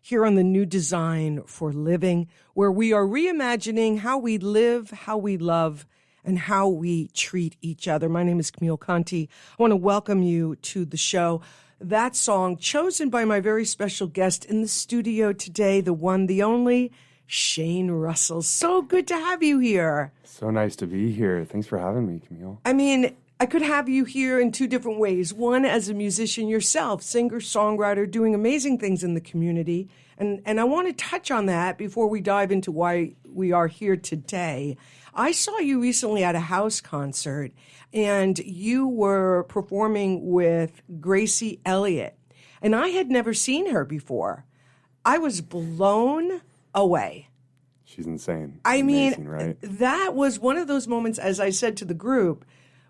here on the New Design for Living, where we are reimagining how we live, how we love, and how we treat each other. My name is Camille Conte. I want to welcome you to the show. That song chosen by my very special guest in the studio today, the one, the only, Shane Russell. So good to have you here. So nice to be here. Thanks for having me, Camille. I mean, I could have you here in two different ways. One, as a musician yourself, singer, songwriter, doing amazing things in the community. And I want to touch on that before we dive into why we are here today. I saw you recently at a house concert, and you were performing with Gracie Elliott. And I had never seen her before. I was blown away. She's insane. Amazing, right? That was one of those moments, as I said to the group,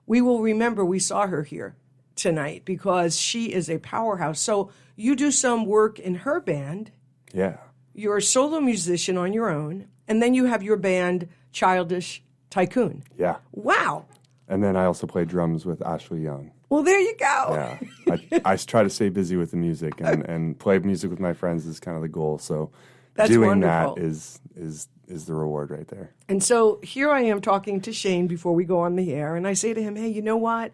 we will remember we saw her here tonight because she is a powerhouse. So you do some work in her band. Yeah. You're a solo musician on your own. And then you have your band, Childish Tycoon. Yeah. Wow. And then I also play drums with Ashley Young. Well, there you go. Yeah. I try to stay busy with the music and play music with my friends is kind of the goal. So that's doing wonderful. that is the reward right there. And so here I am talking to Shane before we go on the air, and I say to him, hey, you know what?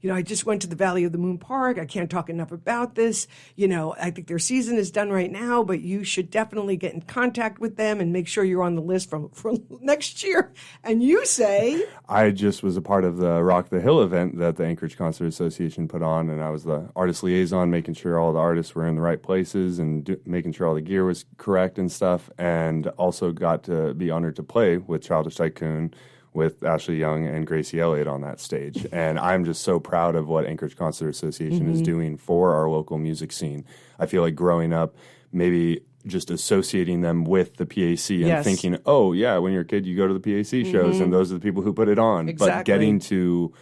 I just went to the Valley of the Moon Park. I can't talk enough about this. I think their season is done right now, but you should definitely get in contact with them and make sure you're on the list for next year. And you say... I just was a part of the Rock the Hill event that the Anchorage Concert Association put on, and I was the artist liaison, making sure all the artists were in the right places and making sure all the gear was correct and stuff, and also got to be honored to play with Childish Tycoon, with Ashley Young and Gracie Elliott on that stage. And I'm just so proud of what Anchorage Concert Association is doing for our local music scene. I feel like growing up, maybe just associating them with the PAC and thinking, oh, yeah, when you're a kid, you go to the PAC shows, and those are the people who put it on. Exactly. But getting to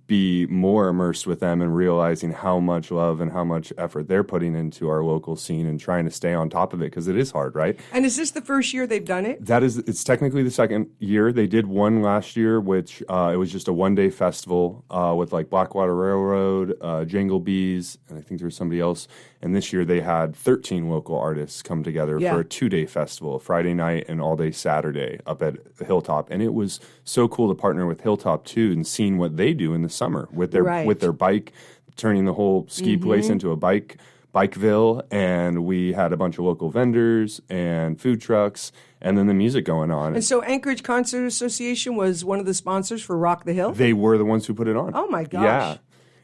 be more immersed with them and realizing how much love and how much effort they're putting into our local scene and trying to stay on top of it, because it is hard, right? And is this the first year they've done it? It's technically the second year. They did one last year, which it was just a one-day festival with like Blackwater Railroad, Jangle Bees, and I think there was somebody else. And this year they had 13 local artists come together for a two-day festival, Friday night and all-day Saturday up at Hilltop. And it was so cool to partner with Hilltop, too, and seeing what they do in the summer with their bike, turning the whole ski place into a Bikeville. And we had a bunch of local vendors and food trucks, and then the music going on. And so Anchorage Concert Association was one of the sponsors for Rock the Hill? They were the ones who put it on. Oh, my gosh. Yeah.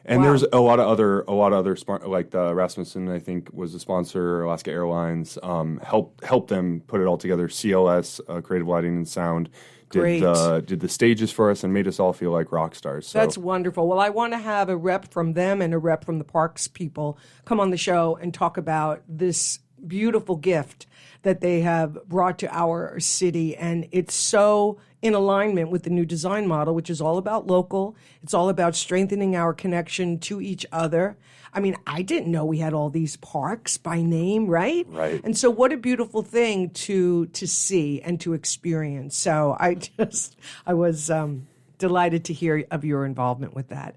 And there's a lot of other like the Rasmussen, I think, was a sponsor. Alaska Airlines helped them put it all together. CLS, Creative Lighting and Sound, did the stages for us and made us all feel like rock stars. So. That's wonderful. Well, I want to have a rep from them and a rep from the parks people come on the show and talk about this beautiful gift that they have brought to our city. And it's so in alignment with the new design model, which is all about local. It's all about strengthening our connection to each other. I mean, I didn't know we had all these parks by name, right? Right. And so what a beautiful thing to see and to experience. So I was delighted to hear of your involvement with that.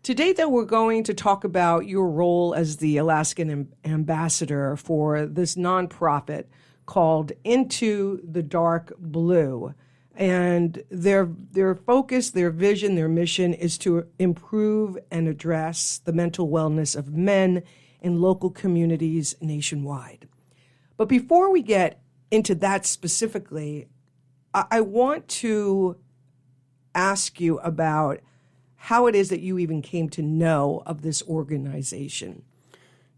Today, though, we're going to talk about your role as the Alaskan ambassador for this nonprofit called Into the Dark Blue. And their focus, their vision, their mission is to improve and address the mental wellness of men in local communities nationwide. But before we get into that specifically, I want to ask you about how it is that you even came to know of this organization.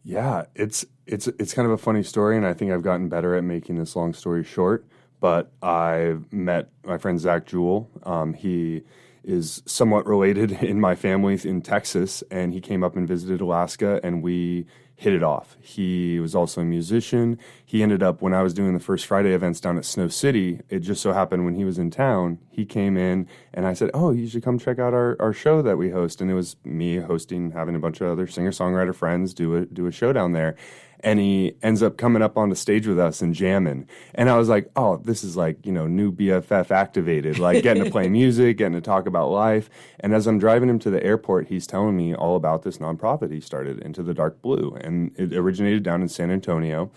Yeah, it's kind of a funny story, and I think I've gotten better at making this long story short. But I met my friend Zach Jewell. He is somewhat related in my family in Texas, and he came up and visited Alaska, and we hit it off. He was also a musician. He ended up, when I was doing the First Friday events down at Snow City, it just so happened when he was in town, he came in, and I said, oh, you should come check out our show that we host. And it was me hosting, having a bunch of other singer-songwriter friends do a show down there. And he ends up coming up on the stage with us and jamming. And I was like, oh, this is like, new BFF activated, like getting to play music, getting to talk about life. And as I'm driving him to the airport, he's telling me all about this nonprofit he started, Into the Dark Blue. And it originated down in San Antonio.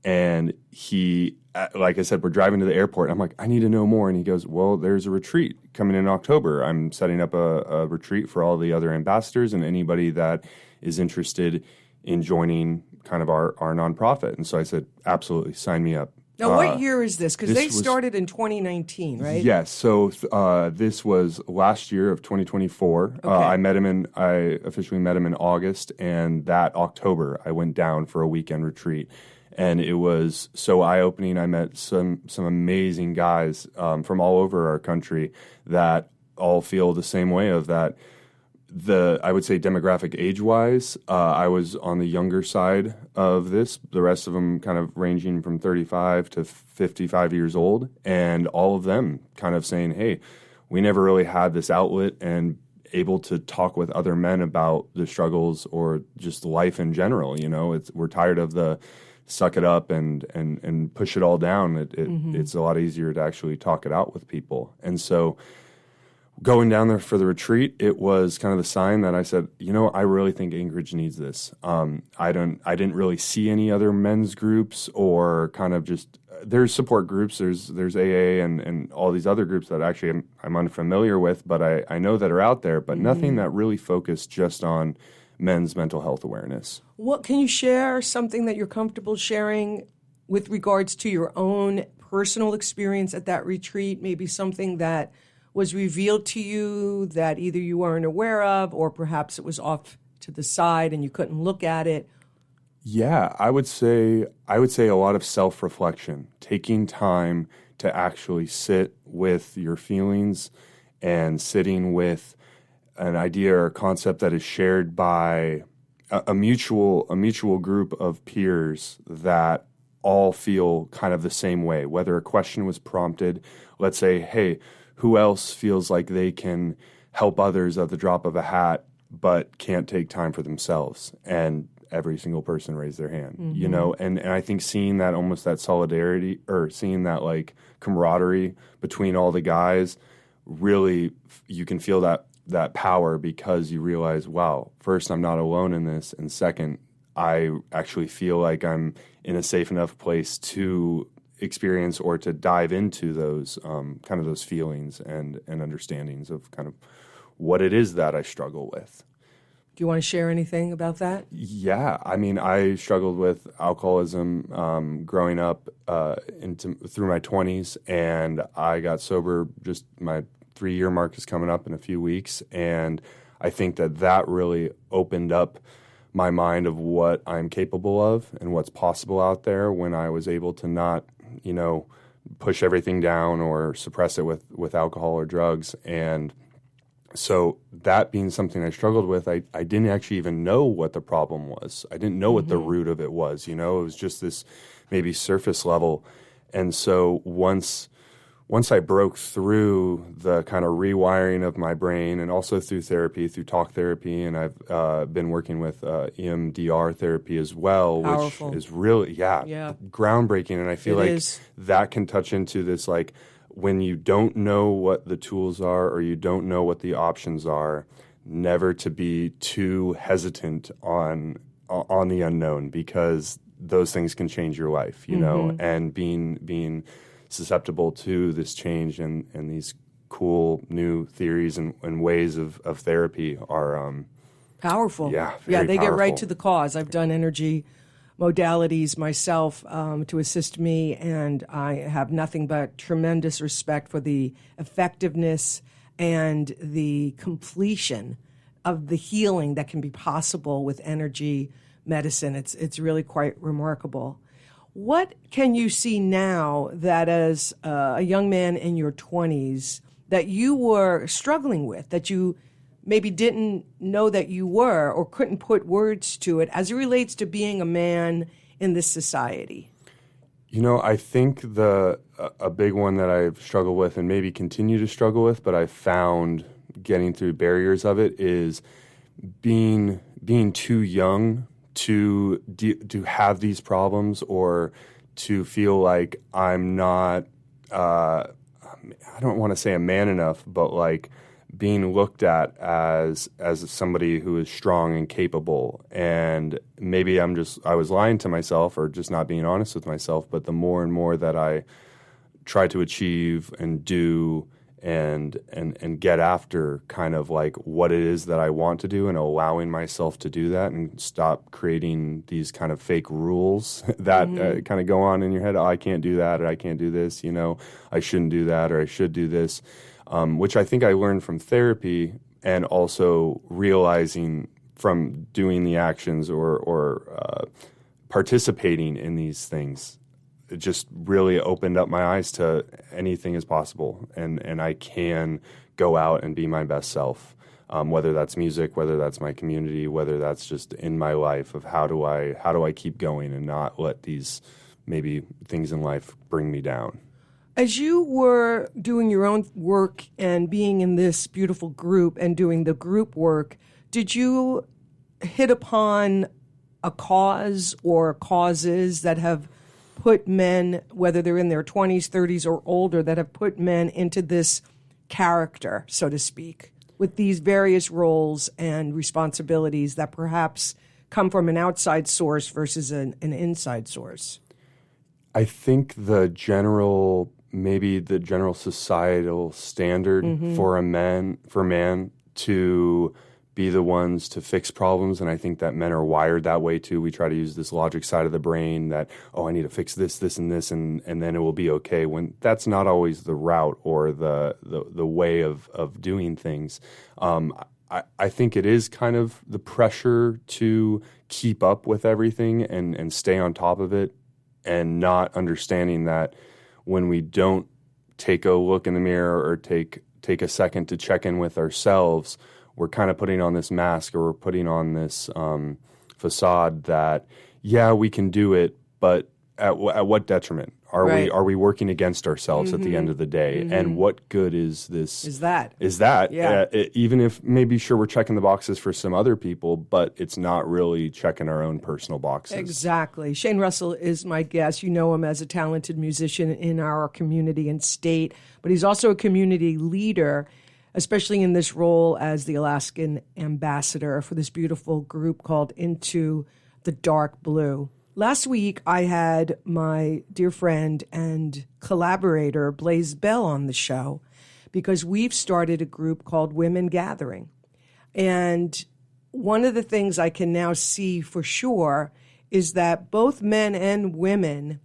And he, like I said, we're driving to the airport. I'm like, I need to know more. And he goes, well, there's a retreat coming in October. I'm setting up a retreat for all the other ambassadors and anybody that is interested in joining kind of our nonprofit. And so I said, absolutely, sign me up. Now, what year is this? Because they started in 2019, right? Yes. So this was last year of 2024. Okay. I officially met him in August, and that October I went down for a weekend retreat. And it was so eye-opening. I met some amazing guys from all over our country that all feel the same way of that. I would say demographic age-wise, I was on the younger side of this. The rest of them kind of ranging from 35 to 55 years old. And all of them kind of saying, hey, we never really had this outlet and able to talk with other men about the struggles or just life in general. You know, we're tired of the suck it up and push it all down. It's a lot easier to actually talk it out with people. And so going down there for the retreat, it was kind of the sign that I said, you know, I really think Anchorage needs this. I didn't really see any other men's groups or kind of just there's support groups. There's AA and all these other groups that actually I'm unfamiliar with, but I know that are out there, but nothing that really focused just on men's mental health awareness. What can you share something that you're comfortable sharing with regards to your own personal experience at that retreat? Maybe something that was revealed to you that either you weren't aware of or perhaps it was off to the side and you couldn't look at it? Yeah, I would say a lot of self-reflection, taking time to actually sit with your feelings and sitting with an idea or a concept that is shared by a mutual group of peers that all feel kind of the same way. Whether a question was prompted, let's say, hey, who else feels like they can help others at the drop of a hat but can't take time for themselves? And every single person raised their hand, you know? And I think seeing that almost that solidarity or seeing that like camaraderie between all the guys, really you can feel that power because you realize, wow, first, I'm not alone in this. And second, I actually feel like I'm in a safe enough place to experience or to dive into those kind of those feelings and understandings of kind of what it is that I struggle with. Do you want to share anything about that? Yeah. I mean, I struggled with alcoholism growing up through my 20s, and I got sober just my 3-year mark is coming up in a few weeks, and I think that really opened up my mind of what I'm capable of and what's possible out there when I was able to not, you know, push everything down or suppress it with alcohol or drugs. And so that being something I struggled with, I didn't actually even know what the problem was. I didn't know what the root of it was, you know. It was just this maybe surface level. And so once I broke through the kind of rewiring of my brain and also through therapy, through talk therapy, and I've been working with EMDR therapy as well, Powerful. Which is really, groundbreaking. And I feel that can touch into this, like, when you don't know what the tools are or you don't know what the options are, never to be too hesitant on the unknown, because those things can change your life, you know, and being susceptible to this change and these cool new theories and ways of therapy are powerful. Yeah, they powerful. get right to the cause. I've done energy modalities myself to assist me, and I have nothing but tremendous respect for the effectiveness and the completion of the healing that can be possible with energy medicine. It's really quite remarkable. What can you see now that as a young man in your 20s that you were struggling with, that you maybe didn't know that you were or couldn't put words to it as it relates to being a man in this society? You know, I think a big one that I've struggled with and maybe continue to struggle with, but I've found getting through barriers of it, is being too young to have these problems, or to feel like I'm not, I don't want to say a man enough, but like being looked at as somebody who is strong and capable. And maybe I was lying to myself or just not being honest with myself, but the more and more that I try to achieve and do and get after kind of like what it is that I want to do and allowing myself to do that and stop creating these kind of fake rules that kind of go on in your head. Oh, I can't do that, or I can't do this, I shouldn't do that, or I should do this, which I think I learned from therapy and also realizing from doing the actions or participating in these things. It just really opened up my eyes to anything is possible, and I can go out and be my best self, whether that's music, whether that's my community, whether that's just in my life of how do I keep going and not let these maybe things in life bring me down. As you were doing your own work and being in this beautiful group and doing the group work, did you hit upon a cause or causes that have put men, whether they're in their 20s, 30s, or older, that have put men into this character, so to speak, with these various roles and responsibilities that perhaps come from an outside source versus an inside source? I think the general societal standard for man to be the ones to fix problems, and I think that men are wired that way too. We try to use this logic side of the brain that, I need to fix this, this, and this, and then it will be okay, when that's not always the route or the way of doing things. I think it is kind of the pressure to keep up with everything and stay on top of it, and not understanding that when we don't take a look in the mirror or take a second to check in with ourselves, we're kind of putting on this mask, or we're putting on this facade that, we can do it, but at what detriment? Are we working against ourselves at the end of the day? And what good is this? Is that? Yeah. Even if maybe we're checking the boxes for some other people, but it's not really checking our own personal boxes. Exactly. Shane Russell is my guest. You know him as a talented musician in our community and state, but he's also a community leader, especially in this role as the Alaskan ambassador for this beautiful group called Into the Dark Blue. Last week, I had my dear friend and collaborator, Blaze Bell, on the show because we've started a group called Women Gathering. And one of the things I can now see for sure is that both men and women,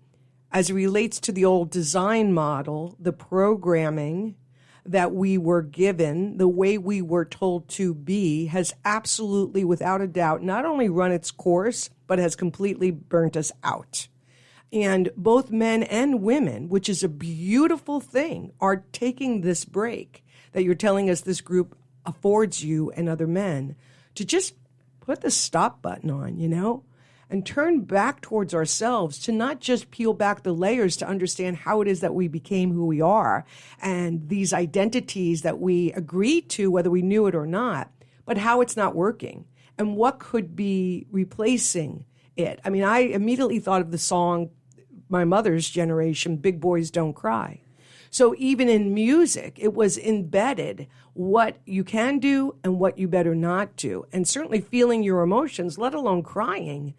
as it relates to the old design model, the programming that we were given, the way we were told to be, has absolutely, without a doubt, not only run its course, but has completely burnt us out. And both men and women, which is a beautiful thing, are taking this break that you're telling us this group affords you and other men to just put the stop button on, and turn back towards ourselves, to not just peel back the layers to understand how it is that we became who we are and these identities that we agreed to, whether we knew it or not, but how it's not working and what could be replacing it. I mean, I immediately thought of the song, my mother's generation, Big Boys Don't Cry. So even in music, it was embedded what you can do and what you better not do. And certainly feeling your emotions, let alone crying,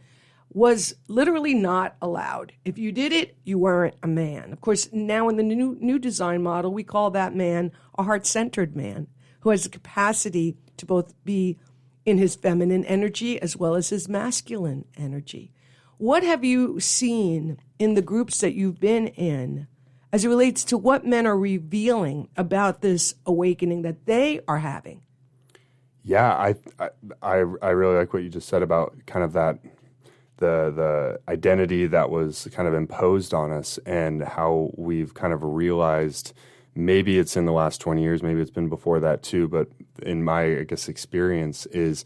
was literally not allowed. If you did it, you weren't a man. Of course, now in the new design model, we call that man a heart-centered man who has the capacity to both be in his feminine energy as well as his masculine energy. What have you seen in the groups that you've been in as it relates to what men are revealing about this awakening that they are having? Yeah, I really like what you just said about kind of that the identity that was kind of imposed on us, and how we've kind of realized, maybe it's in the last 20 years, maybe it's been before that too, but in my, experience, is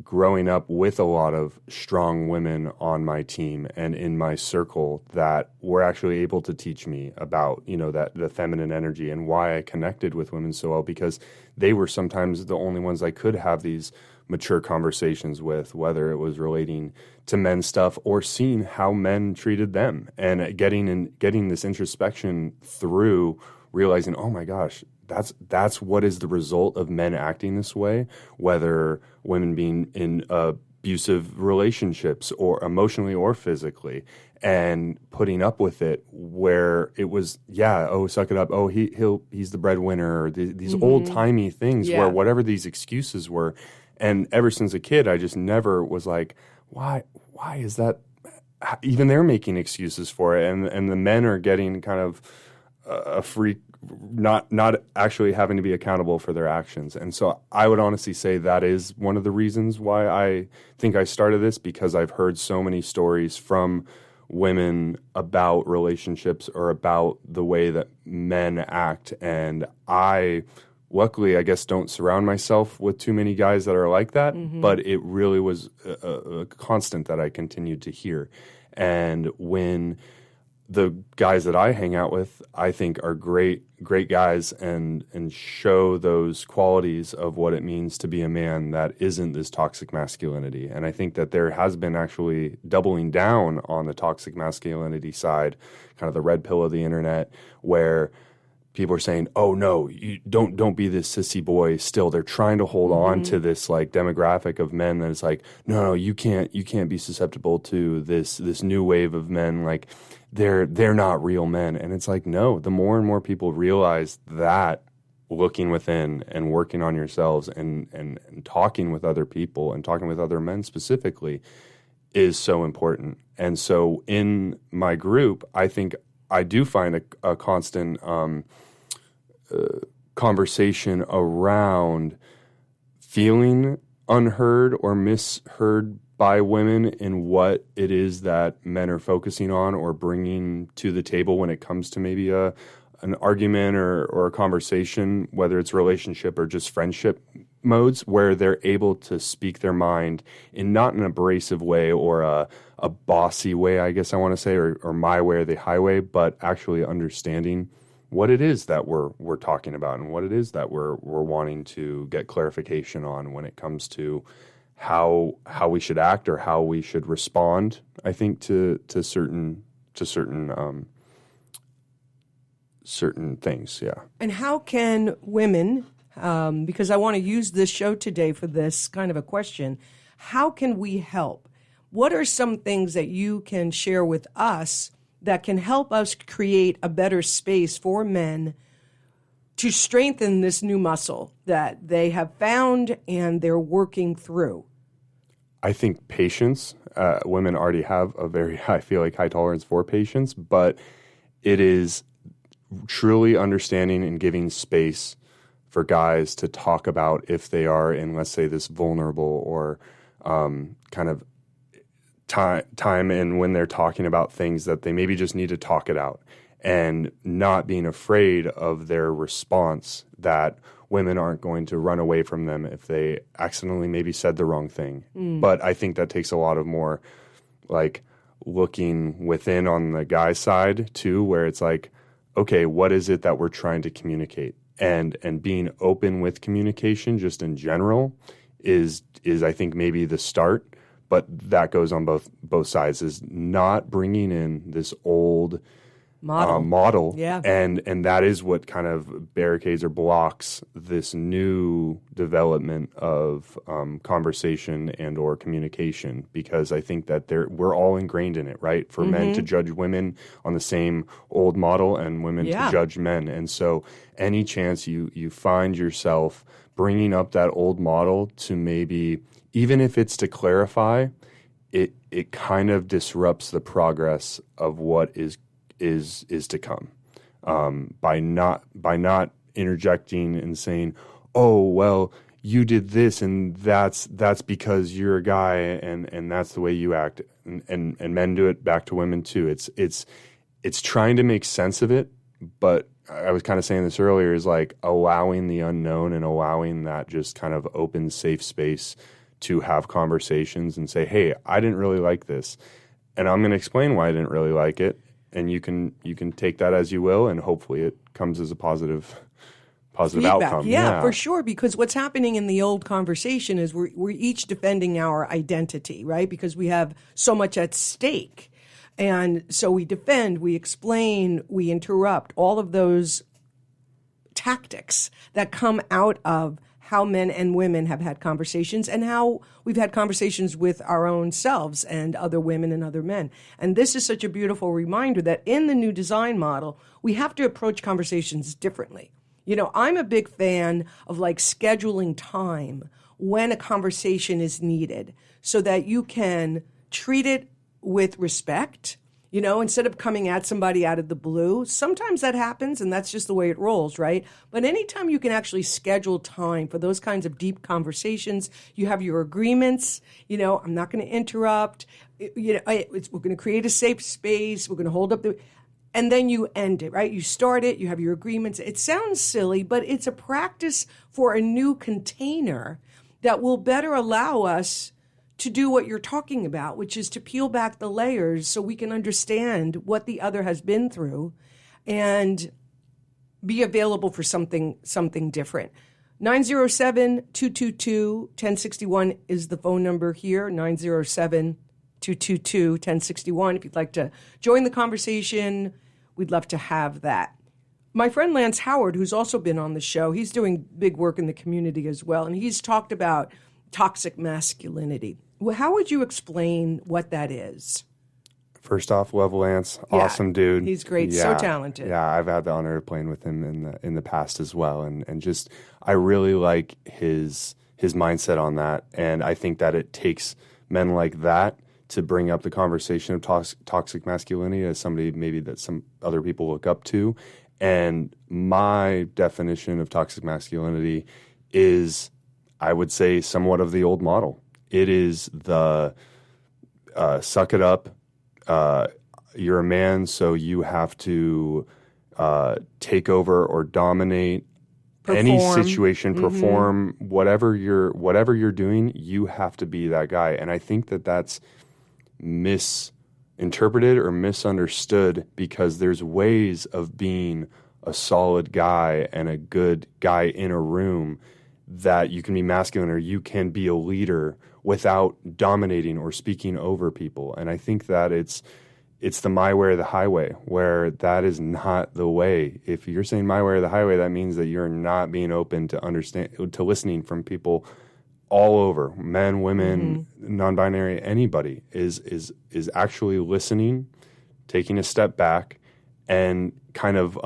growing up with a lot of strong women on my team and in my circle that were actually able to teach me about, that the feminine energy and why I connected with women so well, because they were sometimes the only ones I could have these mature conversations with, whether it was relating to men's stuff or seeing how men treated them, and getting this introspection through realizing, oh my gosh, that's what is the result of men acting this way, whether women being in abusive relationships or emotionally or physically, and putting up with it where it was, suck it up. Oh, he's the breadwinner, or these old timey things where whatever these excuses were. And ever since a kid, I just never was like, why is that? Even they're making excuses for it, and the men are getting kind of a free, not actually having to be accountable for their actions. And so I would honestly say that is one of the reasons why I think I started this, because I've heard so many stories from women about relationships or about the way that men act. And I, luckily, I guess, don't surround myself with too many guys that are like that, but it really was a constant that I continued to hear. And when the guys that I hang out with, I think, are great guys and show those qualities of what it means to be a man that isn't this toxic masculinity. And I think that there has been actually doubling down on the toxic masculinity side, kind of the red pill of the internet, where people are saying, "Oh no, you don't be this sissy boy." Still, they're trying to hold on to this like demographic of men that is like, no, you can't be susceptible to this new wave of men. Like they're not real men. And it's like, no. The more and more people realize that looking within and working on yourselves and talking with other people and talking with other men specifically is so important. And so in my group, I think I do find a constant conversation around feeling unheard or misheard by women in what it is that men are focusing on or bringing to the table when it comes to maybe an argument or a conversation, whether it's relationship or just friendship modes, where they're able to speak their mind in not an abrasive way or a bossy way, I guess I want to say, or my way or the highway, but actually understanding what it is that we're talking about and what it is that we're wanting to get clarification on when it comes to how we should act or how we should respond, I think, to certain things. Yeah. And how can women, because I want to use this show today for this kind of a question, how can we help? What are some things that you can share with us that can help us create a better space for men to strengthen this new muscle that they have found and they're working through? I think patience. Women already have a very, I feel like, high tolerance for patience, but it is truly understanding and giving space for guys to talk about if they are in, let's say, this vulnerable or kind of time and when they're talking about things that they maybe just need to talk it out, and not being afraid of their response, that women aren't going to run away from them if they accidentally maybe said the wrong thing. But I think that takes a lot of more like looking within on the guy's side too, where it's like, okay, what is it that we're trying to communicate? And being open with communication just in general is I think maybe the start. But that goes on both sides, is not bringing in this old model. Yeah. And that is what kind of barricades or blocks this new development of conversation and or communication, because I think that we're all ingrained in it, right? For men to judge women on the same old model and women to judge men. And so any chance you find yourself bringing up that old model to maybe, even if it's to clarify, it kind of disrupts the progress of what is to come, by not interjecting and saying, "Oh, well, you did this, and that's because you're a guy, and that's the way you act." And men do it back to women too. It's trying to make sense of it, but I was kind of saying this earlier, is like allowing the unknown and allowing that just kind of open, safe space to have conversations and say, "Hey, I didn't really like this, and I'm going to explain why I didn't really like it." And you can take that as you will, and hopefully it comes as a positive Feedback. outcome. Yeah, for sure. Because what's happening in the old conversation is we're each defending our identity, right? Because we have so much at stake. And so we defend, we explain, we interrupt, all of those tactics that come out of how men and women have had conversations and how we've had conversations with our own selves and other women and other men. And this is such a beautiful reminder that in the new design model, we have to approach conversations differently. You know, I'm a big fan of like scheduling time when a conversation is needed so that you can treat it with respect. You know, instead of coming at somebody out of the blue, sometimes that happens and that's just the way it rolls, right? But anytime you can actually schedule time for those kinds of deep conversations, you have your agreements, you know, I'm not going to interrupt, you know, we're going to create a safe space, we're going to hold up and then you end it, right? You start it, you have your agreements. It sounds silly, but it's a practice for a new container that will better allow us to do what you're talking about, which is to peel back the layers so we can understand what the other has been through and be available for something different. 907-222-1061 is the phone number here, 907-222-1061. If you'd like to join the conversation, we'd love to have that. My friend Lance Howard, who's also been on the show, he's doing big work in the community as well, and he's talked about toxic masculinity. Well, how would you explain what that is? First off, love Lance, awesome dude. He's great, so talented. Yeah, I've had the honor of playing with him in the past as well, and just I really like his mindset on that, and I think that it takes men like that to bring up the conversation of toxic masculinity as somebody maybe that some other people look up to. And my definition of toxic masculinity is, I would say, somewhat of the old model. It is the suck it up. You're a man, so you have to take over or dominate any situation, perform whatever you're doing. You have to be that guy, and I think that that's misinterpreted or misunderstood because there's ways of being a solid guy and a good guy in a room that you can be masculine or you can be a leader without dominating or speaking over people. And I think that it's the my way or the highway, where that is not the way. If you're saying my way or the highway, that means that you're not being open to listening from people all over, men, women, non-binary, anybody is actually listening, taking a step back, and kind of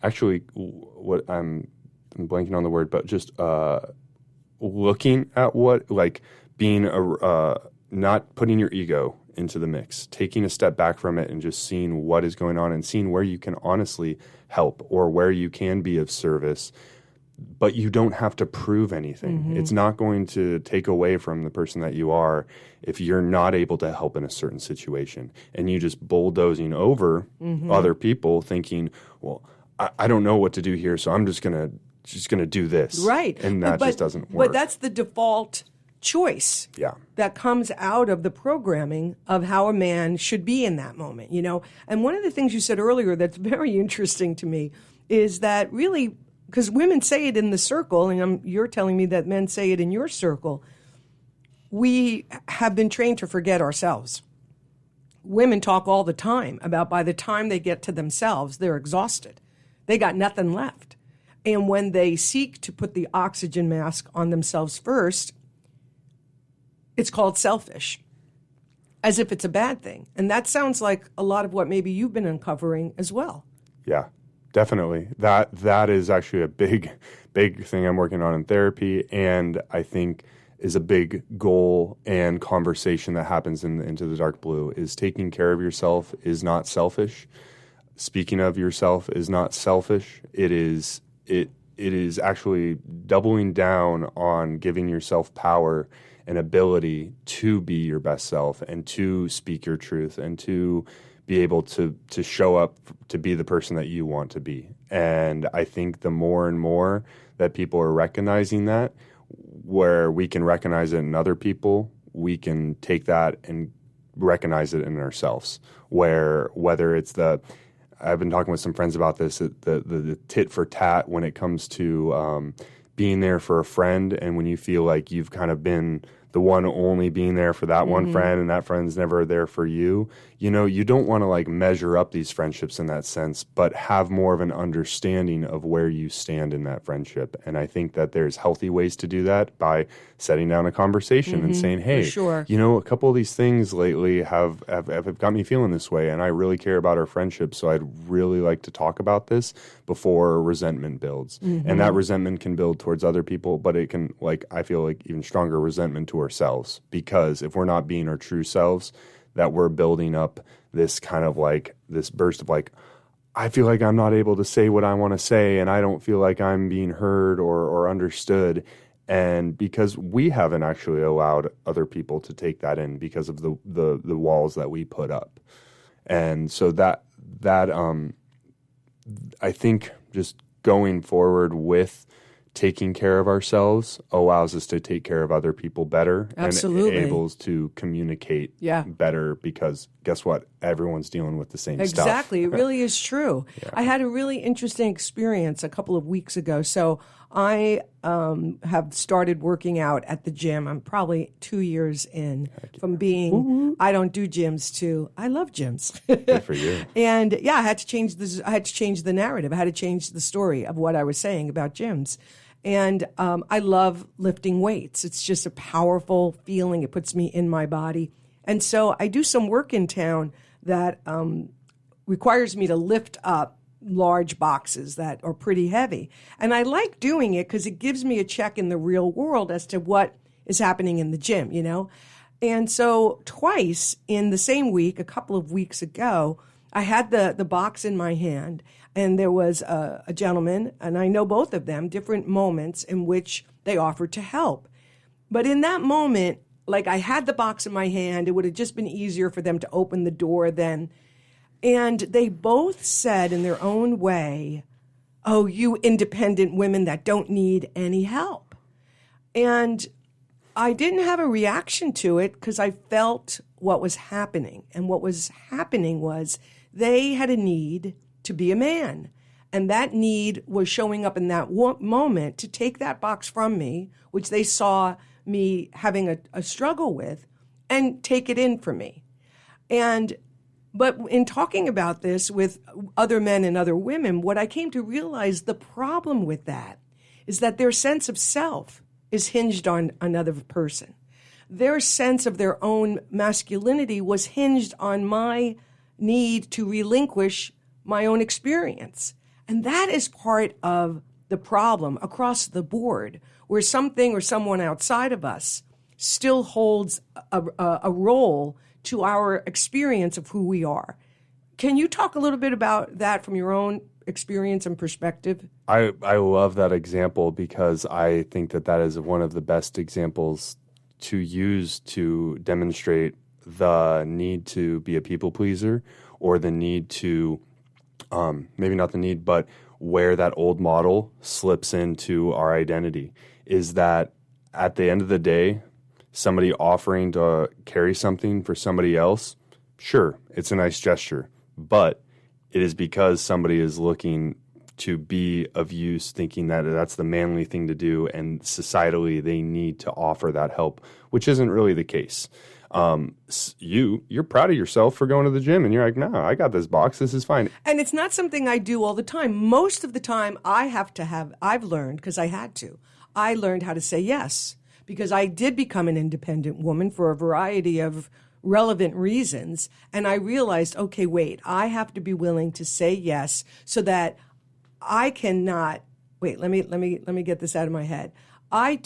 actually what I'm blanking on the word, but just looking at what, like being not putting your ego into the mix, taking a step back from it and just seeing what is going on and seeing where you can honestly help or where you can be of service. But you don't have to prove anything. It's not going to take away from the person that you are if you're not able to help in a certain situation. And you just bulldozing over other people thinking, well, I don't know what to do here, so I'm just gonna do this. Right. And that just doesn't work. But that's the default choice that comes out of the programming of how a man should be in that moment, you know? And one of the things you said earlier that's very interesting to me is that really, because women say it in the circle, and you're telling me that men say it in your circle, we have been trained to forget ourselves. Women talk all the time about by the time they get to themselves, they're exhausted. They got nothing left. And when they seek to put the oxygen mask on themselves first, it's called selfish, as if it's a bad thing. And that sounds like a lot of what maybe you've been uncovering as well. Yeah. Definitely. That is actually a big thing I'm working on in therapy, and I think is a big goal and conversation that happens into the dark blue is taking care of yourself is not selfish. Speaking of yourself is not selfish. It is actually doubling down on giving yourself power and ability to be your best self and to speak your truth and to be able to show up to be the person that you want to be. And I think the more and more that people are recognizing that, where we can recognize it in other people, we can take that and recognize it in ourselves. Whether it's I've been talking with some friends about this, the tit for tat when it comes to being there for a friend, and when you feel like you've kind of been the one only being there for that one friend and that friend's never there for you. You know, you don't want to like measure up these friendships in that sense, but have more of an understanding of where you stand in that friendship. And I think that there's healthy ways to do that by setting down a conversation and saying, hey, sure. you know, a couple of these things lately have got me feeling this way, and I really care about our friendship, so I'd really like to talk about this before resentment builds. And that resentment can build towards other people, but it can, like, I feel like even stronger resentment to ourselves, because if we're not being our true selves, that we're building up this kind of like this burst of like, I feel like I'm not able to say what I want to say, and I don't feel like I'm being heard or understood. And because we haven't actually allowed other people to take that in because of the walls that we put up. And so that I think just going forward with taking care of ourselves allows us to take care of other people better. Absolutely. And able to communicate better, because guess what? Everyone's dealing with the same stuff. Exactly. It really is true. I had a really interesting experience a couple of weeks ago. So I have started working out at the gym. I'm probably 2 years in from being, I don't do gyms, to I love gyms. Good for you. And I had to change this. I had to change the narrative. I had to change the story of what I was saying about gyms. And I love lifting weights. It's just a powerful feeling. It puts me in my body. And so I do some work in town that requires me to lift up large boxes that are pretty heavy. And I like doing it because it gives me a check in the real world as to what is happening in the gym, you know? And so twice in the same week, a couple of weeks ago, I had the box in my hand, and there was a gentleman, and I know both of them, different moments in which they offered to help. But in that moment, like, I had the box in my hand, it would have just been easier for them to open the door then. And they both said in their own way, oh, you independent women that don't need any help. And I didn't have a reaction to it because I felt what was happening. And what was happening was they had a need to be a man. And that need was showing up in that moment to take that box from me, which they saw me having a struggle with, and take it in for me. But in talking about this with other men and other women, what I came to realize, the problem with that is that their sense of self is hinged on another person. Their sense of their own masculinity was hinged on my need to relinquish my own experience. And that is part of the problem across the board, where something or someone outside of us still holds a role to our experience of who we are. Can you talk a little bit about that from your own experience and perspective? I love that example, because I think that is one of the best examples to use to demonstrate the need to be a people pleaser, or the need to, maybe not the need, but where that old model slips into our identity, is that at the end of the day, somebody offering to carry something for somebody else, sure, it's a nice gesture, but it is because somebody is looking to be of use, thinking that that's the manly thing to do, and societally they need to offer that help, which isn't really the case. You're proud of yourself for going to the gym, and you're like, no, I got this box, this is fine. And it's not something I do all the time. Most of the time I've learned, because I learned how to say yes, because I did become an independent woman for a variety of relevant reasons. And I realized, okay, wait, I have to be willing to say yes so that I cannot, wait, let me get this out of my head. I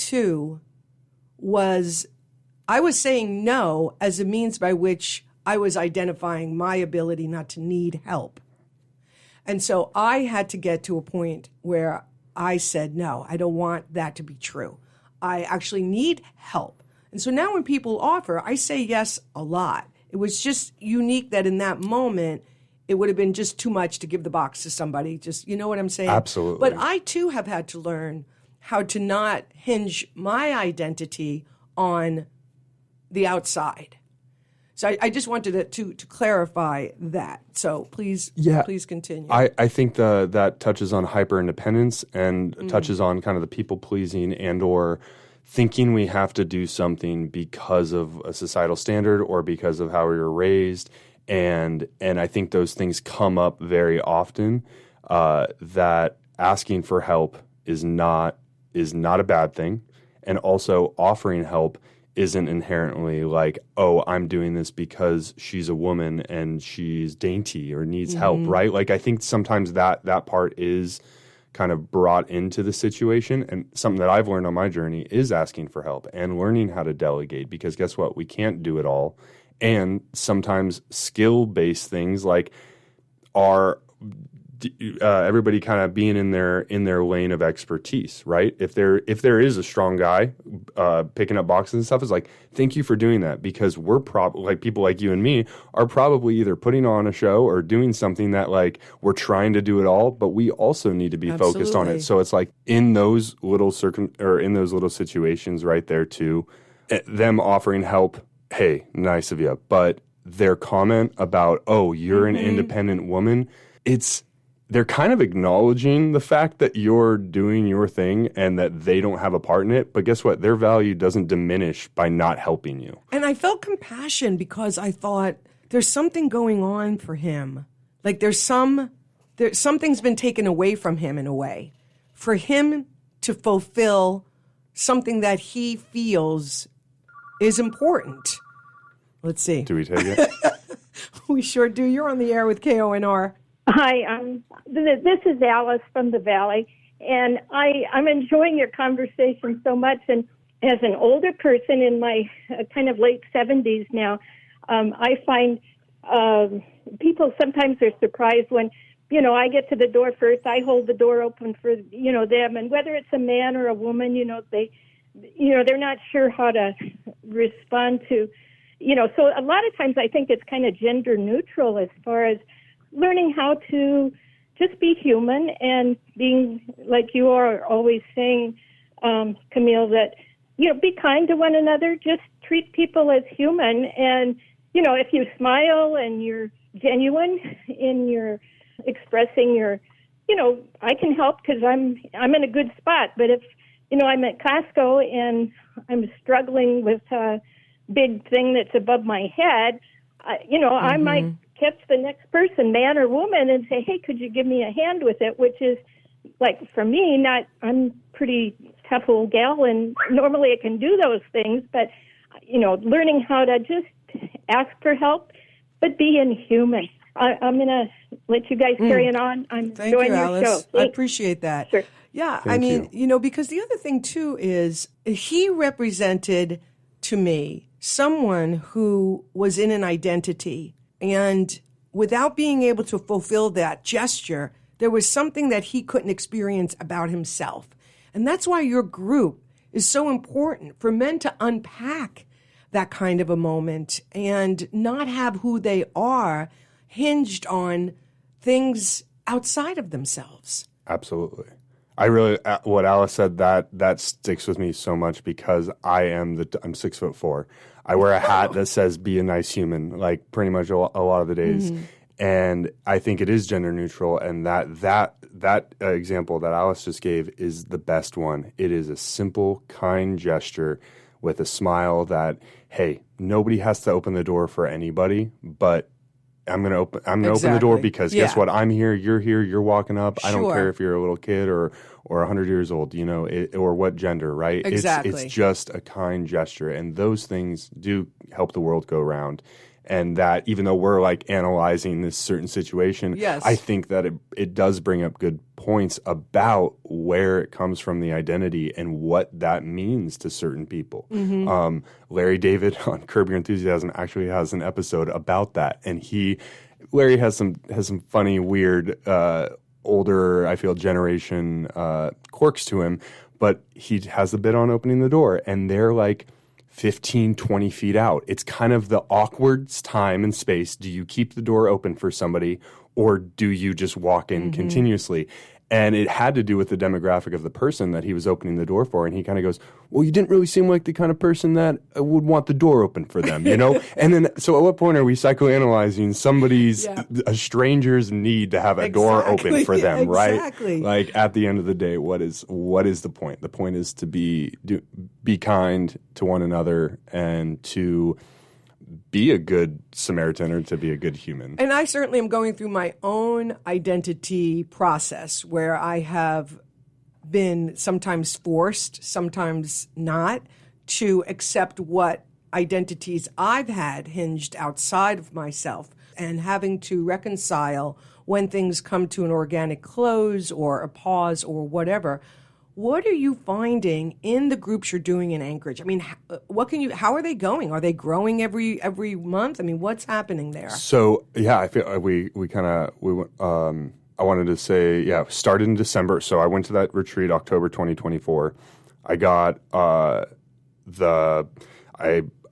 was saying no as a means by which I was identifying my ability not to need help. And so I had to get to a point where I said, no, I don't want that to be true. I actually need help. And so now when people offer, I say yes a lot. It was just unique that in that moment, it would have been just too much to give the box to somebody. Just, you know what I'm saying? Absolutely. But I too have had to learn how to not hinge my identity on the outside. So I just wanted to clarify that. So please continue. I think that touches on hyper independence and touches on kind of the people pleasing and or thinking we have to do something because of a societal standard or because of how we were raised. And I think those things come up very often, that asking for help is not a bad thing. And also offering help isn't inherently like, oh, I'm doing this because she's a woman and she's dainty or needs help, right? Like, I think sometimes that part is kind of brought into the situation. And something that I've learned on my journey is asking for help and learning how to delegate, because guess what? We can't do it all. And sometimes skill-based things like are everybody kind of being in their lane of expertise, right? If there is a strong guy picking up boxes and stuff, it's like, thank you for doing that, because we're probably like people like you and me are probably either putting on a show or doing something that like we're trying to do it all, but we also need to be focused on it. So it's like in those little situations right there too, them offering help, hey, nice of you, but their comment about, oh, you're an independent woman, they're kind of acknowledging the fact that you're doing your thing and that they don't have a part in it. But guess what? Their value doesn't diminish by not helping you. And I felt compassion because I thought there's something going on for him. Like something's been taken away from him in a way. For him to fulfill something that he feels is important. Let's see. Do we take it? We sure do. You're on the air with KONR. Hi, this is Alice from the Valley, and I'm enjoying your conversation so much. And as an older person in my kind of late 70s now, I find people sometimes are surprised when, I get to the door first. I hold the door open for, them, and whether it's a man or a woman, they're not sure how to respond to, so a lot of times I think it's kind of gender neutral as far as learning how to just be human and being, like you are always saying, Camille, that, be kind to one another, just treat people as human. And, if you smile and you're genuine in your expressing your, I can help because I'm in a good spot. But if, I'm at Costco and I'm struggling with a big thing that's above my head, I might catch the next person, man or woman, and say, hey, could you give me a hand with it? Which is, like, for me, I'm pretty tough old gal, and normally I can do those things, but, learning how to just ask for help, but being human. I'm going to let you guys carry it on. I'm enjoying your show. I appreciate that. Sure. Yeah, Thank you. Because the other thing, too, is he represented to me someone who was in an identity, and without being able to fulfill that gesture, there was something that he couldn't experience about himself. And that's why your group is so important for men to unpack that kind of a moment and not have who they are hinged on things outside of themselves. Absolutely. I really, what Alice said, that sticks with me so much because I'm 6'4". I wear a hat that says "Be a nice human," like pretty much a lot of the days, and I think it is gender neutral. And that example that Alice just gave is the best one. It is a simple, kind gesture with a smile that, hey, nobody has to open the door for anybody, but I'm gonna open the door because guess what? I'm here. You're walking up. I don't care if you're a little kid or 100 years old, or what gender, right? Exactly. It's just a kind gesture, and those things do help the world go round. And that even though we're like analyzing this certain situation, I think that it does bring up good points about where it comes from, the identity, and what that means to certain people. Larry David on Curb Your Enthusiasm actually has an episode about that, and Larry has some funny, weird, older, I feel, generation quirks to him, but he has a bit on opening the door, and they're like 15, 20 feet out. It's kind of the awkward time and space. Do you keep the door open for somebody, or do you just walk in continuously? And it had to do with the demographic of the person that he was opening the door for. And he kind of goes, well, you didn't really seem like the kind of person that would want the door open for them, you know? And then, so at what point are we psychoanalyzing somebody's, a stranger's need to have a door open for them, right? Exactly. Like, at the end of the day, what is the point? The point is to be kind to one another and to be a good Samaritan or to be a good human. And I certainly am going through my own identity process where I have been sometimes forced, sometimes not, to accept what identities I've had hinged outside of myself, and having to reconcile when things come to an organic close or a pause or whatever. What are you finding in the groups you're doing in Anchorage? I mean, how are they going? Are they growing every month? I mean, what's happening there? So, yeah, I feel I wanted to say, started in December. So I went to that retreat October 2024. I got I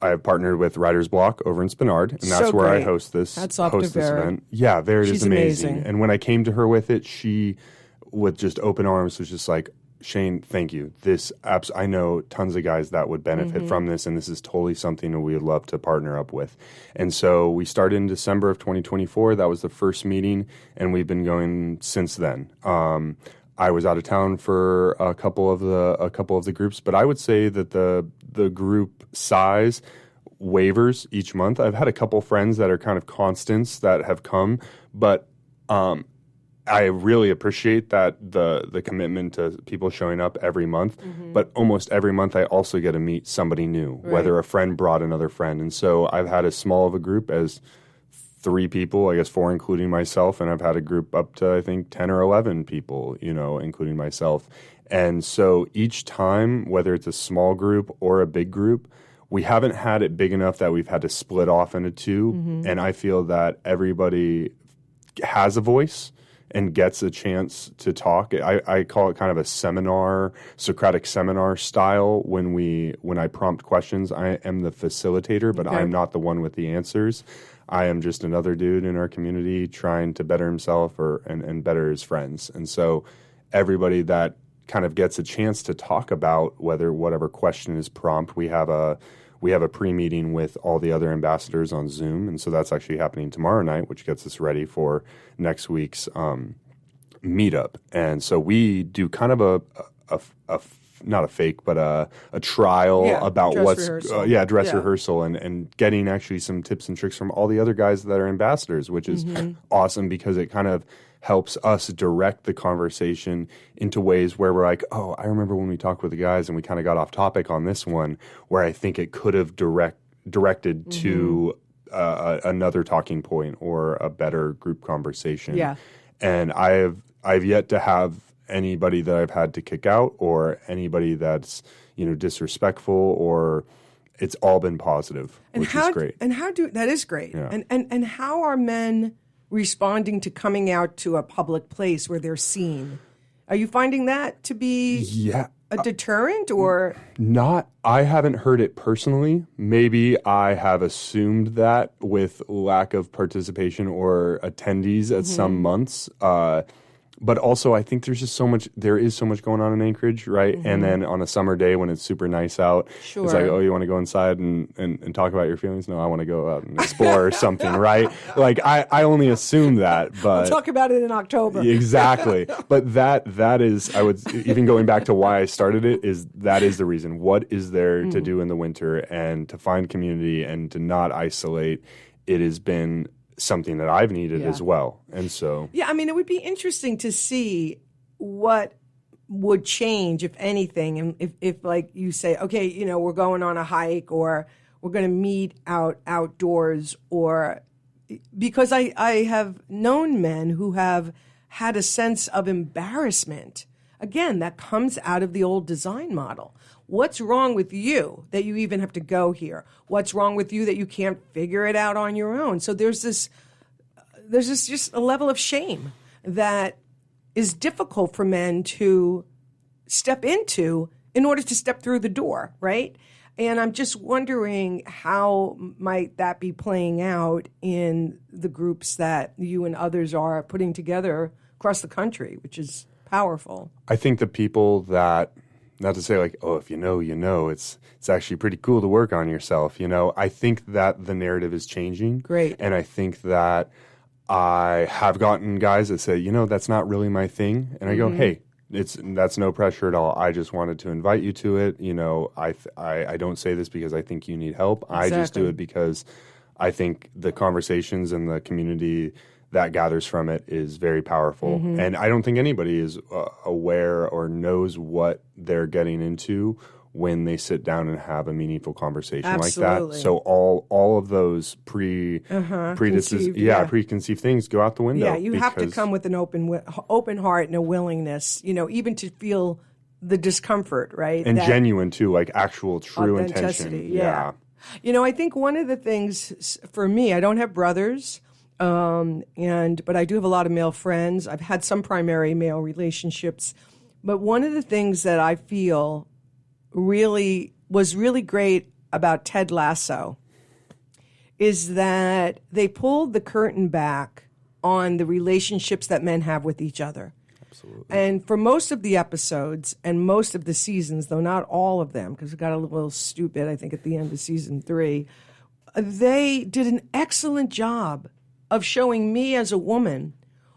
have partnered with Writer's Block over in Spenard, and that's where I host this event. Yeah, Verid is amazing. And when I came to her with it, she, with just open arms, was just like, Shane, thank you. I know tons of guys that would benefit from this, and this is totally something that we would love to partner up with. And so we started in December of 2024. That was the first meeting, and we've been going since then. I was out of town for a couple of the groups, but I would say that the group size wavers each month. I've had a couple friends that are kind of constants that have come, but I really appreciate that the commitment to people showing up every month, but almost every month I also get to meet somebody new, whether a friend brought another friend. And so I've had as small of a group as 3 people, I guess 4 including myself, and I've had a group up to, I think, 10 or 11 people, including myself. And so each time, whether it's a small group or a big group, we haven't had it big enough that we've had to split off into 2. And I feel that everybody has a voice and gets a chance to talk. I call it kind of a Socratic seminar style. When I prompt questions, I am the facilitator, but I'm not the one with the answers. I am just another dude in our community trying to better himself and better his friends. And so everybody that kind of gets a chance to talk about whatever question is prompt, we have a pre-meeting with all the other ambassadors on Zoom, and so that's actually happening tomorrow night, which gets us ready for next week's meetup. And so we do kind of a not a fake, but a trial about dress rehearsal and getting actually some tips and tricks from all the other guys that are ambassadors, which is awesome because it kind of helps us direct the conversation into ways where we're like, oh, I remember when we talked with the guys and we kind of got off topic on this one where I think it could have directed to another talking point or a better group conversation. Yeah. And I've yet to have anybody that I've had to kick out or anybody that's, disrespectful, or it's all been positive, which is great. And that is great. Yeah. And how are men responding to coming out to a public place where they're seen? Are you finding that to be a deterrent or not? I haven't heard it personally. Maybe I have assumed that with lack of participation or attendees at some months. But also, I think there is so much going on in Anchorage, right? And then on a summer day when it's super nice out, it's like, oh, you want to go inside and talk about your feelings? No, I want to go out and explore or something, right? Like, I only assume that, but... We'll talk about it in October. Exactly. But that is, I would, even going back to why I started it, that is the reason. What is there to do in the winter, and to find community and to not isolate? It has been something that I've needed as well. And so... Yeah, I mean, it would be interesting to see what would change, if anything, and if like you say, okay, we're going on a hike or we're going to meet outdoors, or... Because I have known men who have had a sense of embarrassment, again, that comes out of the old design model. What's wrong with you that you even have to go here? What's wrong with you that you can't figure it out on your own? So there's this just a level of shame that is difficult for men to step into in order to step through the door, right? And I'm just wondering how might that be playing out in the groups that you and others are putting together across the country, which is powerful. I think the people that, not to say like, oh, if you know, you know, it's actually pretty cool to work on yourself, you know. I think that the narrative is changing. Great. And I think that I have gotten guys that say, you know, that's not really my thing. And I go, hey, that's no pressure at all. I just wanted to invite you to it. You know, I don't say this because I think you need help. Exactly. I just do it because I think the conversations and the community that gathers from it is very powerful. And I don't think anybody is aware or knows what they're getting into when they sit down and have a meaningful conversation like that. So all of those preconceived things go out the window. Yeah, you have to come with an open heart and a willingness, you know, even to feel the discomfort, right? And genuine too, like actual true authenticity, intention. Yeah. You know, I think one of the things for me, I don't have brothers, but I do have a lot of male friends. I've had some primary male relationships, but one of the things that I feel was really great about Ted Lasso is that they pulled the curtain back on the relationships that men have with each other. Absolutely. And for most of the episodes and most of the seasons, though not all of them, because it got a little stupid, I think, at the end of season 3, they did an excellent job of showing me as a woman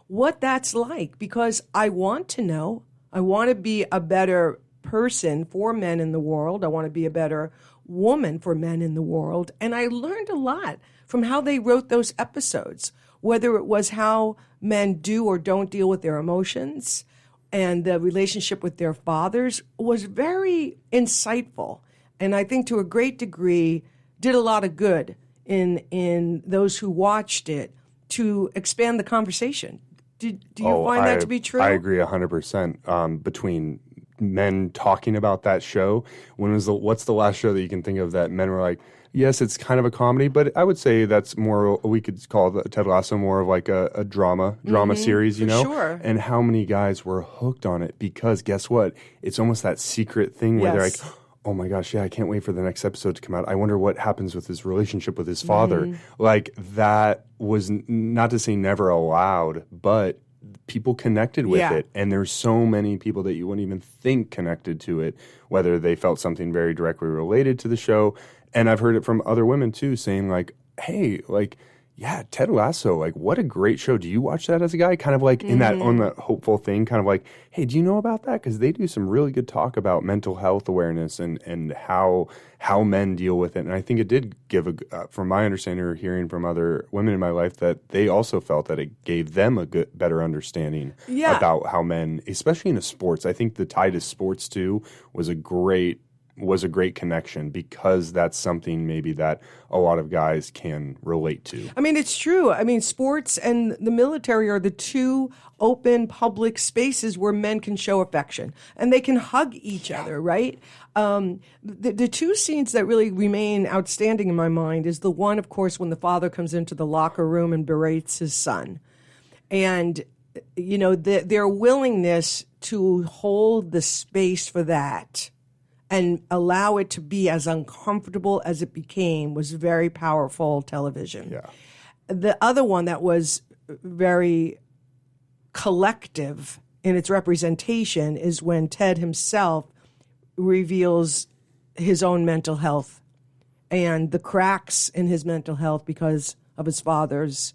what that's like, because I want to know. I want to be a better person for men in the world. I want to be a better woman for men in the world. And I learned a lot from how they wrote those episodes, whether it was how men do or don't deal with their emotions and the relationship with their fathers was very insightful. And I think to a great degree did a lot of good in those who watched it to expand the conversation. Do you find that to be true? I agree 100%. Between men talking about that show, what's the last show that you can think of that men were like, yes, it's kind of a comedy, but I would say that's more, we could call Ted Lasso more of like a drama series, you know? Sure. And how many guys were hooked on it because guess what? It's almost that secret thing where they're like, oh my gosh, yeah, I can't wait for the next episode to come out. I wonder what happens with his relationship with his father. Like that was not to say never allowed, but people connected with it. And there's so many people that you wouldn't even think connected to it, whether they felt something very directly related to the show. And I've heard it from other women too, saying like, hey, like, yeah, Ted Lasso, like, what a great show. Do you watch that as a guy? Kind of like in that, on the hopeful thing, kind of like, hey, do you know about that? Because they do some really good talk about mental health awareness and how men deal with it. And I think it did give, from my understanding or hearing from other women in my life, that they also felt that it gave them a better understanding about how men, especially in the sports. I think the tie to sports too was a great connection because that's something maybe that a lot of guys can relate to. I mean, it's true. I mean, sports and the military are the two open public spaces where men can show affection and they can hug each other, right? The two scenes that really remain outstanding in my mind is the one, of course, when the father comes into the locker room and berates his son. And, you know, their willingness to hold the space for that and allow it to be as uncomfortable as it became was very powerful television. Yeah. The other one that was very collective in its representation is when Ted himself reveals his own mental health and the cracks in his mental health because of his father's,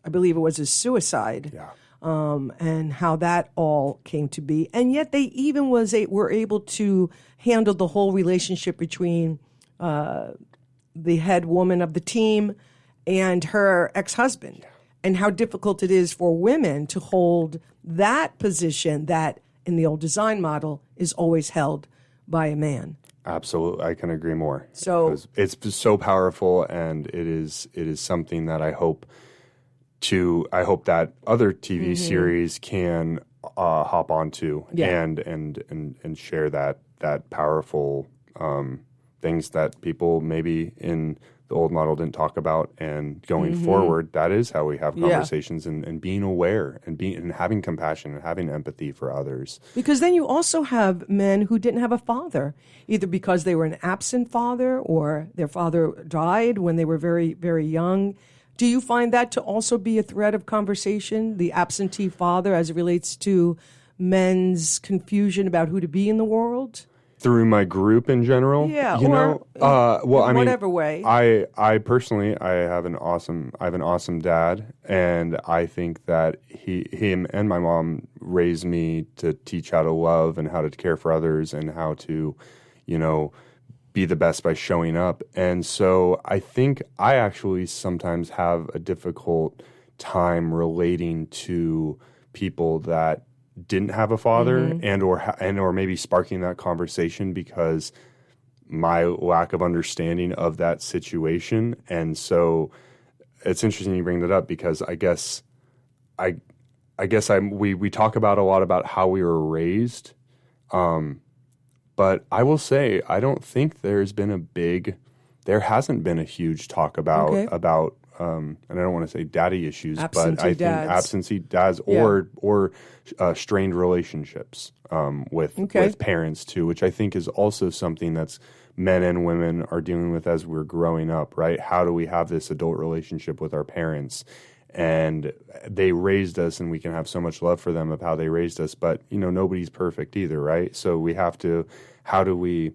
I believe it was his suicide. Yeah. And how that all came to be. And yet they even were able to handle the whole relationship between the head woman of the team and her ex-husband, and how difficult it is for women to hold that position that in the old design model is always held by a man. Absolutely. I can agree more. So it's so powerful, and it is something that I hope that other TV series can hop onto and share that powerful things that people maybe in the old model didn't talk about. And going forward, that is how we have conversations and being aware and having compassion and having empathy for others. Because then you also have men who didn't have a father, either because they were an absent father or their father died when they were very, very young. Do you find that to also be a thread of conversation, the absentee father, as it relates to men's confusion about who to be in the world? Through my group in general, Yeah, whatever way. I personally, I have an awesome dad, and I think that him and my mom raised me to teach how to love and how to care for others and how to, be the best by showing up. And so I think I actually sometimes have a difficult time relating to people that didn't have a father and or maybe sparking that conversation because my lack of understanding of that situation. And so it's interesting you bring that up because I guess we talk about a lot about how we were raised. But I will say I don't think there hasn't been a huge talk about and I don't want to say daddy issues, but I think absentee dads or strained relationships with parents too, which I think is also something that's men and women are dealing with as we're growing up, right? How do we have this adult relationship with our parents? And they raised us, and we can have so much love for them of how they raised us, but nobody's perfect either, right? So we have to how do we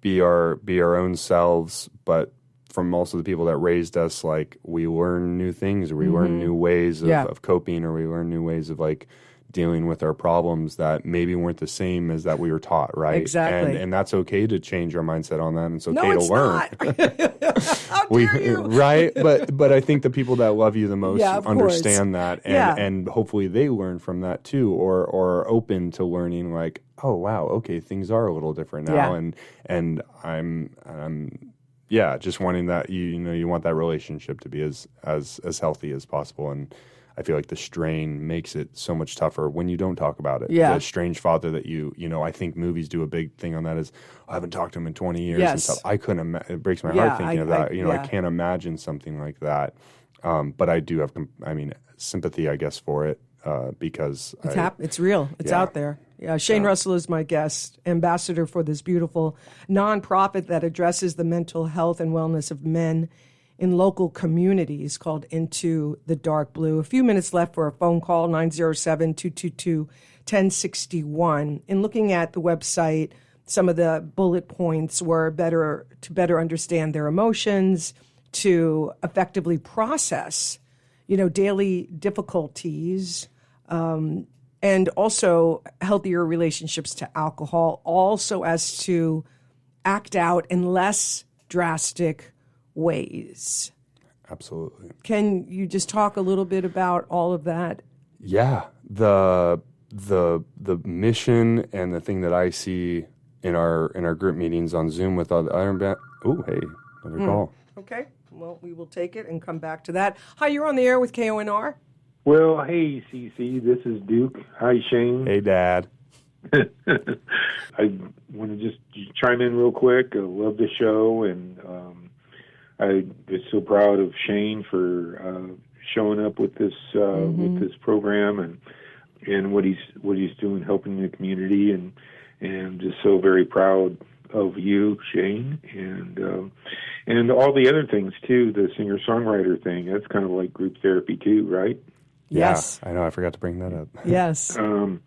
be our own selves, but from also the people that raised us, like we learn new things, or we learn new ways of coping, or we learn new ways of like dealing with our problems that maybe weren't the same as that we were taught, right? Exactly. And that's okay to change our mindset on that, and it's okay to learn. How dare you? Right? But I think the people that love you the most understand course. that, and hopefully they learn from that too, or are open to learning like, oh wow, okay, things are a little different now, and I'm just wanting that you want that relationship to be as healthy as possible. And I feel like the strain makes it so much tougher when you don't talk about it. Yeah. The strange father that I think movies do a big thing on that is, I haven't talked to him in 20 years and stuff. I couldn't it breaks my heart thinking of that. I can't imagine something like that. But I do have sympathy, I guess, for it because it's real. It's out there. Yeah, Shane Russell is my guest, ambassador for this beautiful nonprofit that addresses the mental health and wellness of men in local communities called Into the Dark Blue. A few minutes left for a phone call, 907-222-1061. In looking at the website, some of the bullet points were to better understand their emotions, to effectively process, daily difficulties, and also healthier relationships to alcohol, also as to act out in less drastic ways. Absolutely. Can you just talk a little bit about all of that? Yeah, the mission and the thing that I see in our group meetings on Zoom with other another call. Okay, well, we will take it and come back to that. Hi, you're on the air with KONR. Well, hey, CC, this is Duke. Hi, Shane. Hey, Dad. I want to just chime in real quick. I love the show, and I'm just so proud of Shane for showing up with this program and what he's doing, helping the community, and just so very proud of you, Shane, and all the other things too. The singer-songwriter thing, that's kind of like group therapy too, right? Yes. Yeah, I know. I forgot to bring that up. Yes. So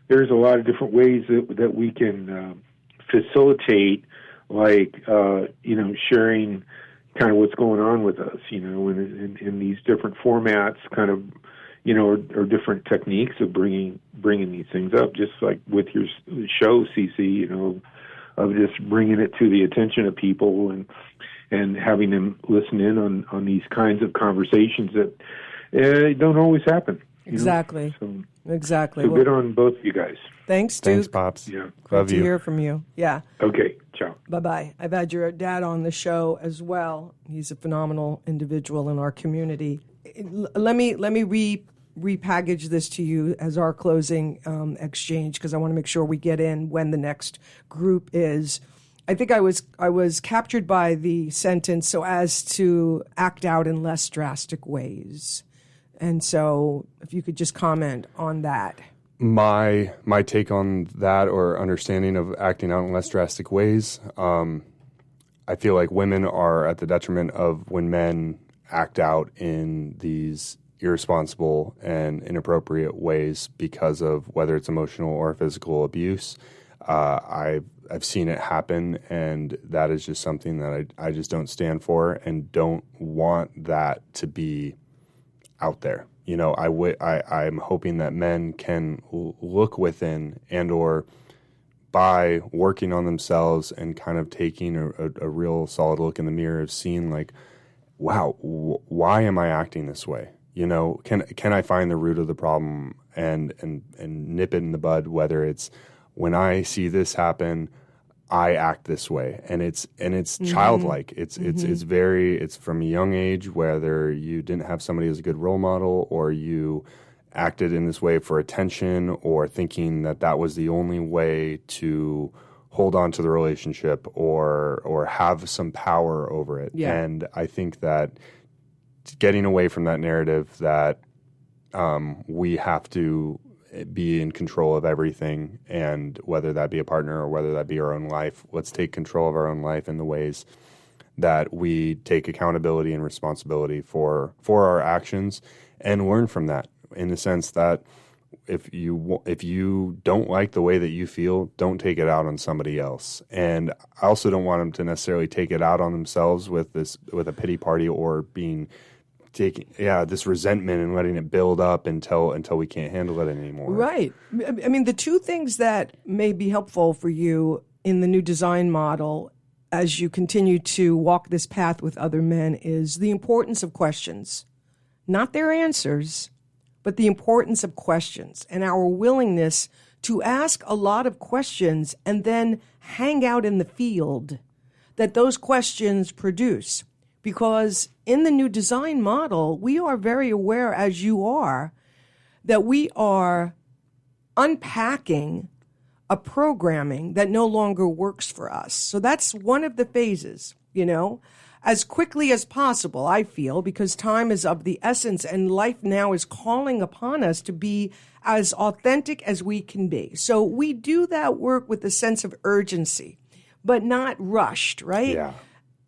there's a lot of different ways that we can facilitate, like, sharing kind of what's going on with us, in these different formats, kind of, or different techniques of bringing these things up, just like with your show, CC, of just bringing it to the attention of people and having them listen in on these kinds of conversations that don't always happen. Exactly. Exactly. So good on both of you guys. Thanks, Duke. Thanks, Pops. Yeah. Great to hear from you. Yeah. Okay. Ciao. Bye-bye. I've had your dad on the show as well. He's a phenomenal individual in our community. Let me repackage this to you as our closing exchange, because I want to make sure we get in when the next group is. I think I was captured by the sentence, so as to act out in less drastic ways. And so if you could just comment on that. My take on that, or understanding of acting out in less drastic ways, I feel like women are at the detriment of when men act out in these irresponsible and inappropriate ways because of whether it's emotional or physical abuse. I've seen it happen, and that is just something that I just don't stand for and don't want that to be out there. You know, I'm hoping that men can look within and or by working on themselves and kind of taking a real solid look in the mirror of seeing like, wow, why am I acting this way? You know, can I find the root of the problem and nip it in the bud, whether it's when I see this happen, I act this way, and it's childlike. It's from a young age, whether you didn't have somebody as a good role model or you acted in this way for attention or thinking that was the only way to hold on to the relationship or have some power over it. Yeah. And I think that getting away from that narrative that we have to be in control of everything, and whether that be a partner or whether that be our own life, let's take control of our own life in the ways that we take accountability and responsibility for our actions and learn from that, in the sense that if you don't like the way that you feel, don't take it out on somebody else. And I also don't want them to necessarily take it out on themselves with a pity party or taking this resentment and letting it build up until we can't handle it anymore. Right. I mean, the two things that may be helpful for you in the new design model as you continue to walk this path with other men is the importance of questions, not their answers, but the importance of questions and our willingness to ask a lot of questions and then hang out in the field that those questions produce. Because in the new design model, we are very aware, as you are, that we are unpacking a programming that no longer works for us. So that's one of the phases, you know, as quickly as possible, I feel, because time is of the essence and life now is calling upon us to be as authentic as we can be. So we do that work with a sense of urgency, but not rushed, right? Yeah.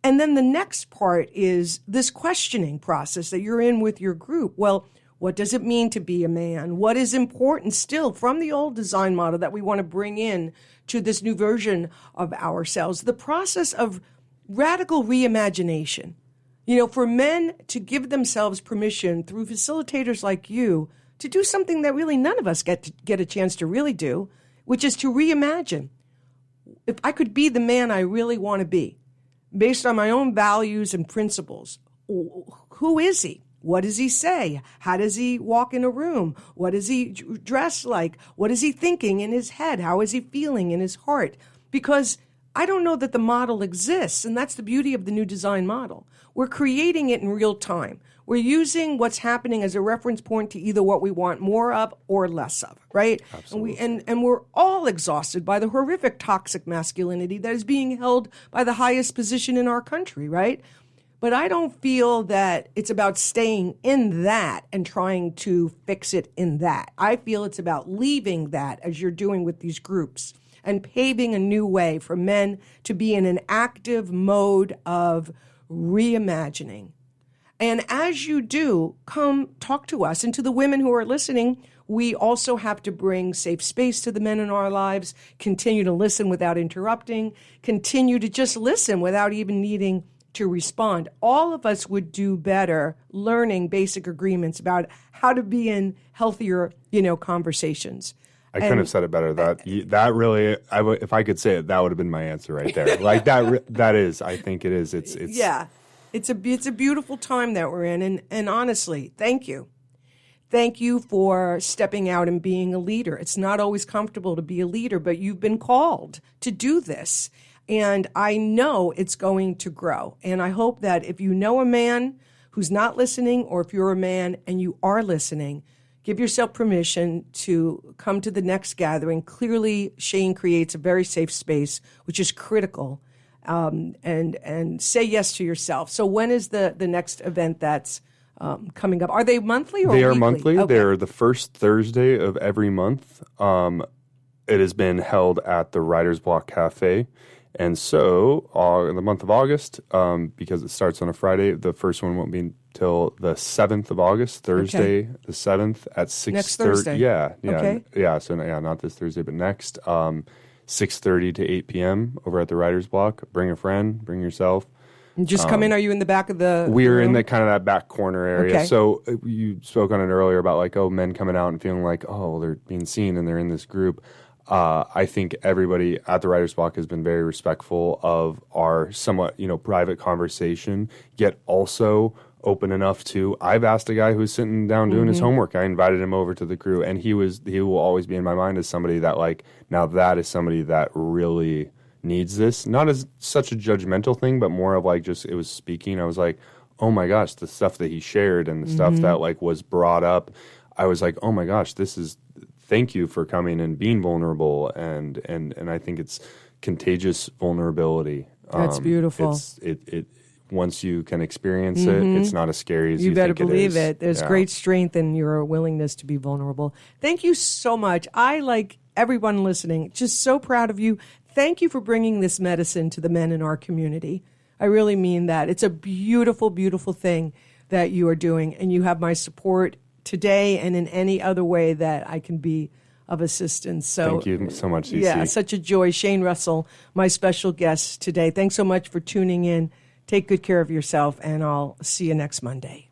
And then the next part is this questioning process that you're in with your group. Well, what does it mean to be a man? What is important still from the old design model that we want to bring in to this new version of ourselves? The process of radical reimagination. You know, for men to give themselves permission through facilitators like you to do something that really none of us get a chance to really do, which is to reimagine. If I could be the man I really want to be, based on my own values and principles, who is he? What does he say? How does he walk in a room? What does he dress like? What is he thinking in his head? How is he feeling in his heart? Because I don't know that the model exists, and that's the beauty of the new design model. We're creating it in real time. We're using what's happening as a reference point to either what we want more of or less of, right? Absolutely. And we're all exhausted by the horrific toxic masculinity that is being held by the highest position in our country, right? But I don't feel that it's about staying in that and trying to fix it in that. I feel it's about leaving that, as you're doing with these groups, and paving a new way for men to be in an active mode of reimagining. And as you do, come talk to us. And to the women who are listening, we also have to bring safe space to the men in our lives, continue to listen without interrupting, continue to just listen without even needing to respond. All of us would do better learning basic agreements about how to be in healthier, conversations. I couldn't have said it better. That really, if I could say it, that would have been my answer right there. Like that is, I think it is. It's yeah. It's a beautiful time that we're in, and honestly, thank you. Thank you for stepping out and being a leader. It's not always comfortable to be a leader, but you've been called to do this, and I know it's going to grow. And I hope that if you know a man who's not listening, or if you're a man and you are listening, give yourself permission to come to the next gathering. Clearly, Shane creates a very safe space, which is critical. And say yes to yourself. So when is the next event that's coming up? Are they monthly or They are weekly? monthly. Okay. They're the first Thursday of every month. It has been held at the Writer's Block Cafe, And so, in the month of August, because it starts on a Friday, the first one won't be until the 7th of August, Thursday, the 7th at 6:30. Next Thursday. Yeah. Okay. Yeah. So, not this Thursday, but next, 6:30 to 8 p.m. over at the Writer's Block. Bring a friend, bring yourself. And just come in. Are you in the back of the We're room? in the kind of that back corner area. Okay. So you spoke on it earlier about like, men coming out and feeling like, they're being seen and they're in this group. I think everybody at the Writer's Block has been very respectful of our somewhat, private conversation, yet also open enough to. I've asked a guy who's sitting down doing his homework. I invited him over to the crew, and he will always be in my mind as somebody that like, now that is somebody that really needs this. Not as such a judgmental thing, but more of like just, it was speaking. I was like, oh my gosh, the stuff that he shared and the stuff that like was brought up. I was like, oh my gosh, thank you for coming and being vulnerable, and I think it's contagious vulnerability. That's beautiful. It once you can experience it, it's not as scary as you better think it is. believe it. There's Yeah. great strength in your willingness to be vulnerable. Thank you so much. I, like everyone listening, just so proud of you. Thank you for bringing this medicine to the men in our community. I really mean that. It's a beautiful, beautiful thing that you are doing, and you have my support today and in any other way that I can be of assistance. So Thank you so much, CC. Yeah, such a joy. Shane Russell, my special guest today. Thanks so much for tuning in. Take good care of yourself, and I'll see you next Monday.